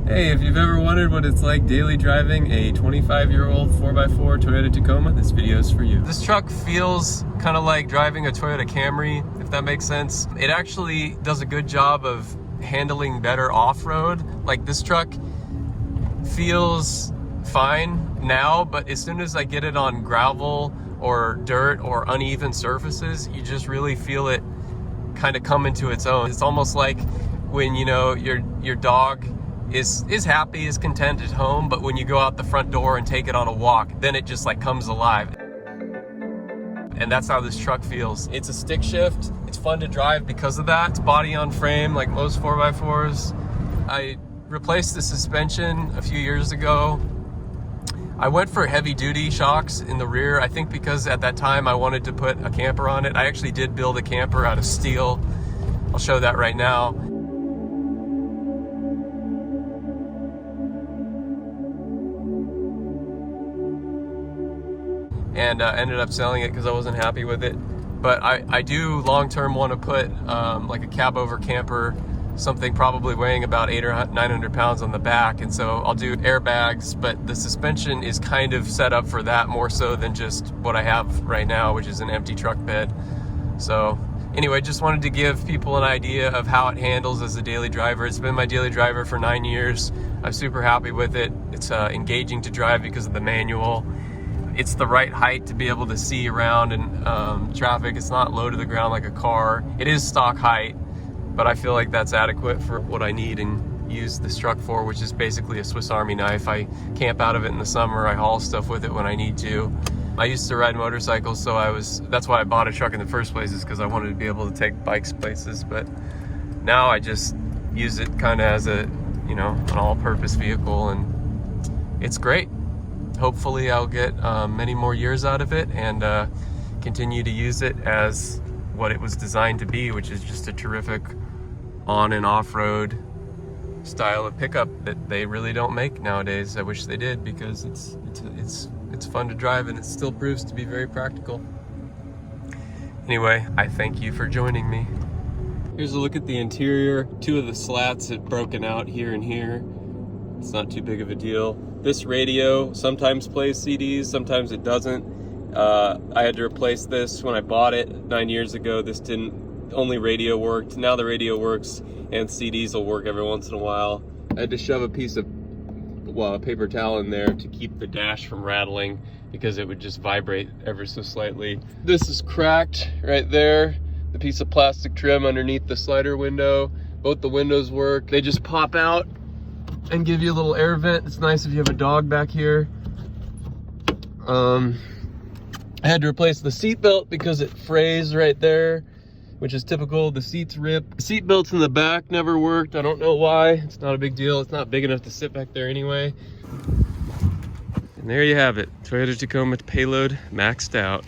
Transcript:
Hey, if you've ever wondered what it's like daily driving a 25-year-old 4x4 Toyota Tacoma, this video is for you. This truck feels kind of like driving a Toyota Camry, if that makes sense. It actually does a good job of handling better off-road. Like, this truck feels fine now, but as soon as I get it on gravel or dirt or uneven surfaces, you just really feel it kind of come into its own. It's almost like when, you know, your dog is happy, is content at home, but when you go out the front door and take it on a walk, then it just like comes alive. And that's how this truck feels. It's a stick shift. It's fun to drive because of that. It's body on frame like most 4x4s. I replaced the suspension a few years ago. I went for heavy duty shocks in the rear, I think because at that time I wanted to put a camper on it. I actually did build a camper out of steel. I'll show that right now. And ended up selling it because I wasn't happy with it. But I do long-term want to put like a cab over camper, something probably weighing about 800 or 900 pounds on the back. And so I'll do airbags, but the suspension is kind of set up for that more so than just what I have right now, which is an empty truck bed. So anyway, just wanted to give people an idea of how it handles as a daily driver. It's been my daily driver for 9 years. I'm super happy with it. It's engaging to drive because of the manual. It's the right height to be able to see around in traffic. It's not low to the ground like a car. It is stock height, but I feel like that's adequate for what I need and use this truck for, which is basically a Swiss Army knife. I camp out of it in the summer. I haul stuff with it when I need to. I used to ride motorcycles, so that's why I bought a truck in the first place, is because I wanted to be able to take bikes places. But now I just use it kind of as a, you know, an all-purpose vehicle, and it's great. Hopefully I'll get many more years out of it and continue to use it as what it was designed to be, which is just a terrific on and off-road style of pickup that they really don't make nowadays. I wish they did, because it's fun to drive and it still proves to be very practical. Anyway, I thank you for joining me. Here's a look at the interior. Two of the slats had broken out here and here. It's not too big of a deal. This radio sometimes plays CDs, sometimes it doesn't. I had to replace this when I bought it 9 years ago. This didn't, only radio worked. Now the radio works and CDs will work every once in a while. I had to shove a piece of paper towel in there to keep the dash from rattling, because it would just vibrate ever so slightly. This is cracked right there. The piece of plastic trim underneath the slider window. Both the windows work. They just pop out and give you a little air vent. It's nice if you have a dog back here. I had to replace the seat belt because it frays right there, which is typical. The seats rip. The seat belts in the back never worked. I don't know why. It's not a big deal. It's not big enough to sit back there anyway. And there you have it. Toyota Tacoma payload maxed out.